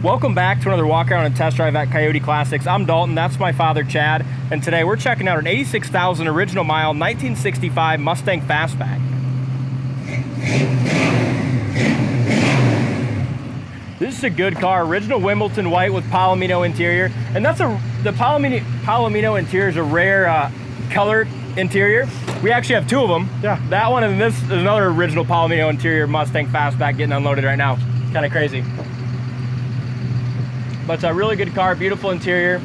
Welcome back to another walk around and test drive at Coyote Classics. I'm Dalton, that's my father Chad, and today we're checking out an 86,000 original mile 1965 Mustang Fastback. This is a good car, original Wimbledon White with Palomino interior, and the Palomino interior is a rare colored interior. We actually have two of them. Yeah. That one and this is another original Palomino interior Mustang Fastback getting unloaded right now. Kind of crazy. But it's a really good car, beautiful interior.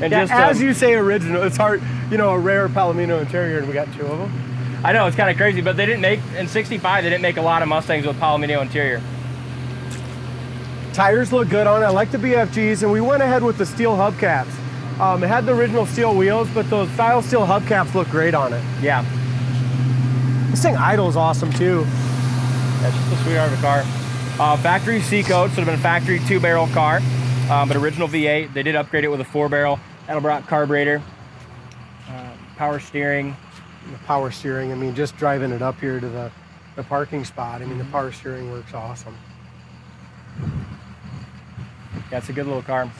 And yeah, just as you say original, it's hard, you know, a rare Palomino interior, and we got two of them. I know, it's kind of crazy, but they didn't make, in 65, they didn't make a lot of Mustangs with Palomino interior. Tires look good on it. I like the BFGs, and we went ahead with the steel hubcaps. It had the original steel wheels, but those style steel hubcaps look great on it. Yeah. This thing idles awesome too. That's just a sweetheart of a car. Factory C-code, should have been a factory 2-barrel car. But original V8, they did upgrade it with a 4-barrel Edelbrock carburetor, power steering. The power steering, I mean, just driving it up here to the parking spot, I mean, the power steering works awesome. Yeah, it's a good little car.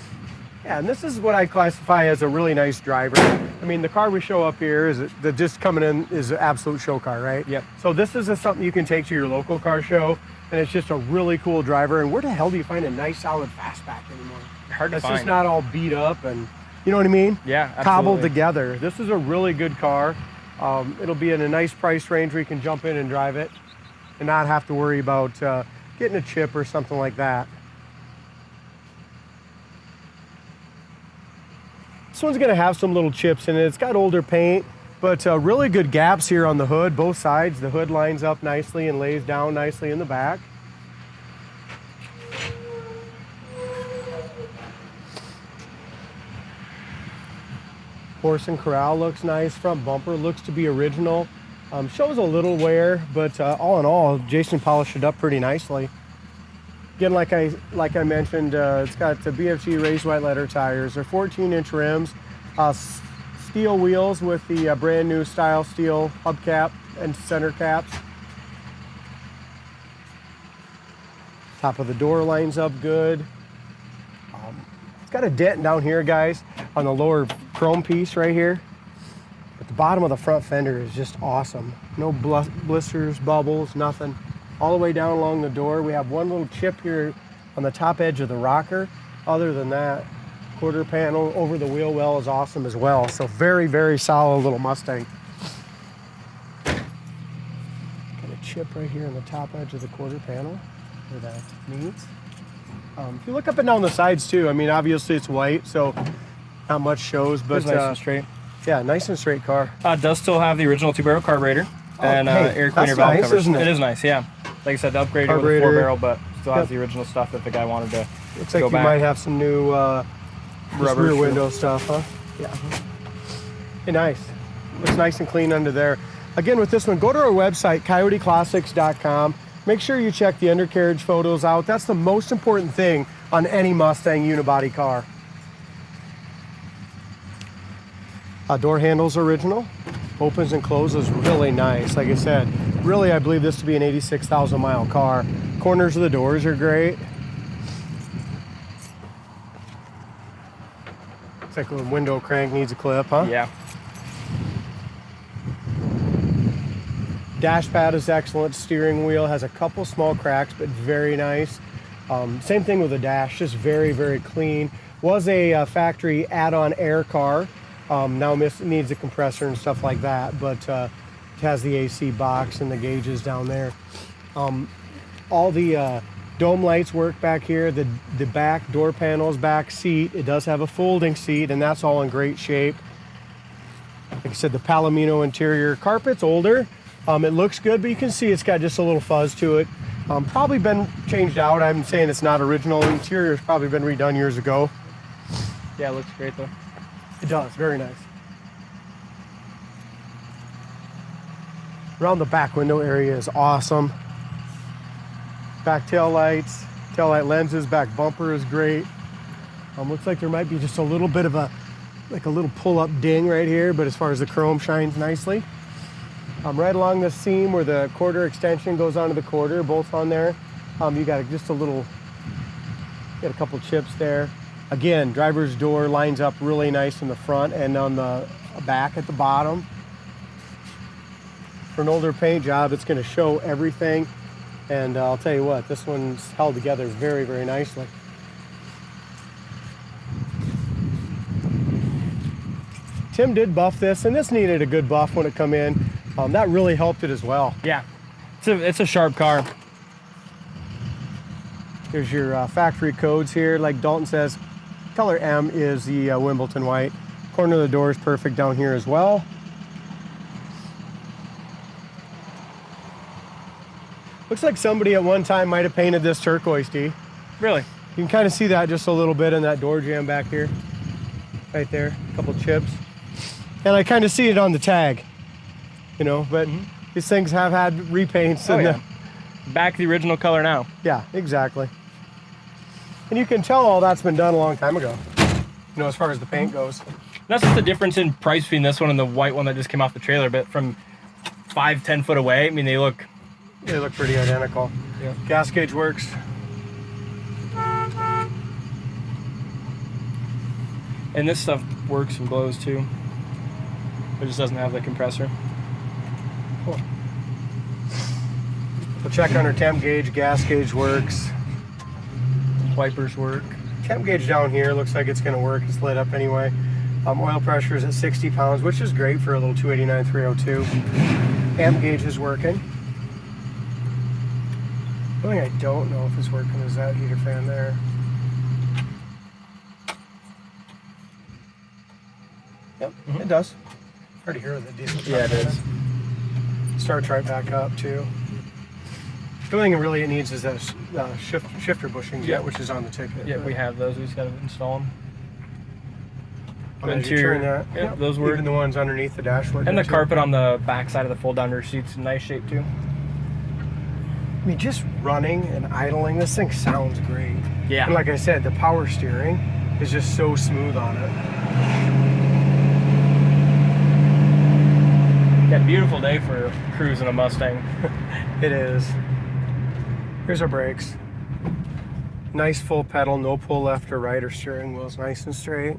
Yeah, and this is what I classify as a really nice driver. I mean, the car we show up here is that just coming in is an absolute show car, right? Yep. So this is something you can take to your local car show, and it's just a really cool driver. And where the hell do you find a nice solid fastback anymore? Hard to That's find. just not all beat up and, you know what I mean? Yeah, absolutely. Cobbled together. This is a really good car. It'll be in a nice price range where you can jump in and drive it and not have to worry about getting a chip or something like that. This one's gonna have some little chips in it. It's got older paint, but really good gaps here on the hood, both sides. The hood lines up nicely and lays down nicely in the back. Horse and corral looks nice. Front bumper looks to be original. Shows a little wear, but all in all, Jason polished it up pretty nicely. Again, like I mentioned, it's got the BFG raised white letter tires. They're 14-inch rims, steel wheels with the brand new style steel hubcap and center caps. Top of the door lines up good. It's got a dent down here, guys, on the lower chrome piece right here. But the bottom of the front fender is just awesome. No blisters, bubbles, nothing. All the way down along the door. We have one little chip here on the top edge of the rocker. Other than that, quarter panel over the wheel well is awesome as well. So very, very solid little Mustang. Got a chip right here on the top edge of the quarter panel where that meets. If you look up and down the sides too, I mean, obviously it's white, so not much shows, but It's nice and straight. Yeah, nice and straight car. Does still have the original 2-barrel carburetor and hey, air cleaner that's valve nice, covers. isn't it? It is nice, yeah. Like I said, the upgraded with a 4-barrel, but still has the original stuff if the guy wanted to Looks like go you back. might have some new Rubber rear window stuff, huh? Yeah. Hey, nice. Looks nice and clean under there. Again, with this one, go to our website, coyoteclassics.com. Make sure you check the undercarriage photos out. That's the most important thing on any Mustang unibody car. Door handles original. Opens and closes really nice. Like I said, really I believe this to be an 86,000 mile car. Corners of the doors are great. It's like a window crank needs a clip, huh? Yeah. Dash pad is excellent. Steering wheel has a couple small cracks, but very nice. Same thing with the dash, just very, very clean. Was a factory add-on air car. Now needs a compressor and stuff like that, but it has the AC box and the gauges down there. All the dome lights work back here. The back door panels, back seat, it does have a folding seat, and that's all in great shape. Like I said, the Palomino interior carpet's older. It looks good, but you can see it's got just a little fuzz to it. Probably been changed out. I'm saying it's not original. The interior's probably been redone years ago. Yeah, it looks great though. It does, very nice. Around the back window area is awesome. Back tail lights, tail light lenses, back bumper is great. Looks like there might be just a little bit of a little pull-up ding right here, but as far as the chrome shines nicely. Right along the seam where the quarter extension goes onto the quarter, both on there. You got just a little Got a couple chips there. Again, driver's door lines up really nice in the front and on the back at the bottom. For an older paint job, it's going to show everything. And I'll tell you what, this one's held together very, very nicely. Tim did buff this, and this needed a good buff when it come in. That really helped it as well. Yeah, it's a sharp car. Here's your factory codes here. Like Dalton says, color M is the Wimbledon White. Corner of the door is perfect down here as well. Looks like somebody at one time might have painted this turquoise, D. Really? You can kind of see that just a little bit in that door jamb back here. Right there, a couple chips. And I kind of see it on the tag, you know, but these things have had repaints. Oh, yeah. Back to the original color now. Yeah, exactly. And you can tell all that's been done a long time ago, you know, as far as the paint goes. That's just the difference in price between this one and the white one that just came off the trailer, but from 5-10 foot away, I mean, they look pretty identical. Yeah. Gas gauge works. And this stuff works and blows too. It just doesn't have the compressor. Cool. We'll check on our temp gauge. Gas gauge works. Wipers work. Temp gauge down here looks like it's going to work. It's lit up anyway. Oil pressure is at 60 pounds, which is great for a little 289 302. Amp gauge is working. The only thing I don't know if it's working is that heater fan there. Yep, it does. Already hear the diesel truck. Yeah, it is. Starts right back up too. The only thing really it needs is that shifter bushing jet, which is on the ticket. Yeah, we have those. We just got to install them. As you turn that, yep, those work. Even the ones underneath the dashboard. And the carpet on the back side of the fold-down rear seat's in nice shape too. I mean, just running and idling, this thing sounds great. Yeah. And like I said, the power steering is just so smooth on it. Yeah, beautiful day for cruising a Mustang. It is. Here's our brakes. Nice full pedal, no pull left or right. Our steering wheel's nice and straight.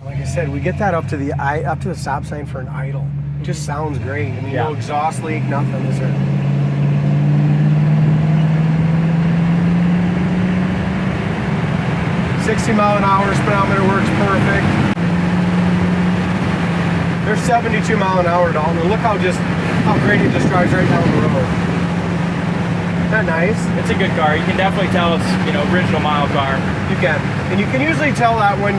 Like I said, we get that up to the stop sign for an idle. Just sounds great. I mean, yeah. No exhaust leak, nothing, is there? 60-mile-an-hour speedometer works perfect. There's 72 mile an hour, Dalton, and look how great it just drives right down the road. Isn't that nice? It's a good car. You can definitely tell it's, you know, original mile car. You can. And you can usually tell that when,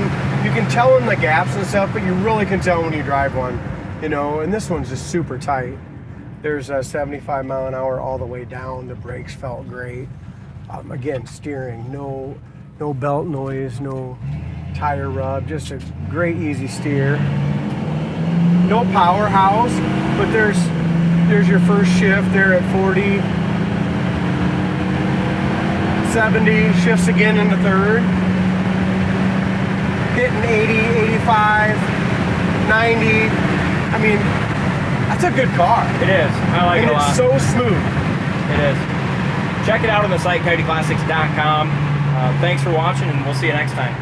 you can tell in the gaps and stuff, but you really can tell when you drive one, you know, and this one's just super tight. There's a 75 mile an hour all the way down. The brakes felt great. Again, steering, no belt noise, no tire rub, just a great easy steer. No powerhouse, but there's your first shift there at 40, 70, shifts again into third, hitting 80, 85, 90. I mean, that's a good car. It is. I like it a lot. And it's so smooth. It is. Check it out on the site, coyoteclassics.com. Thanks for watching, and we'll see you next time.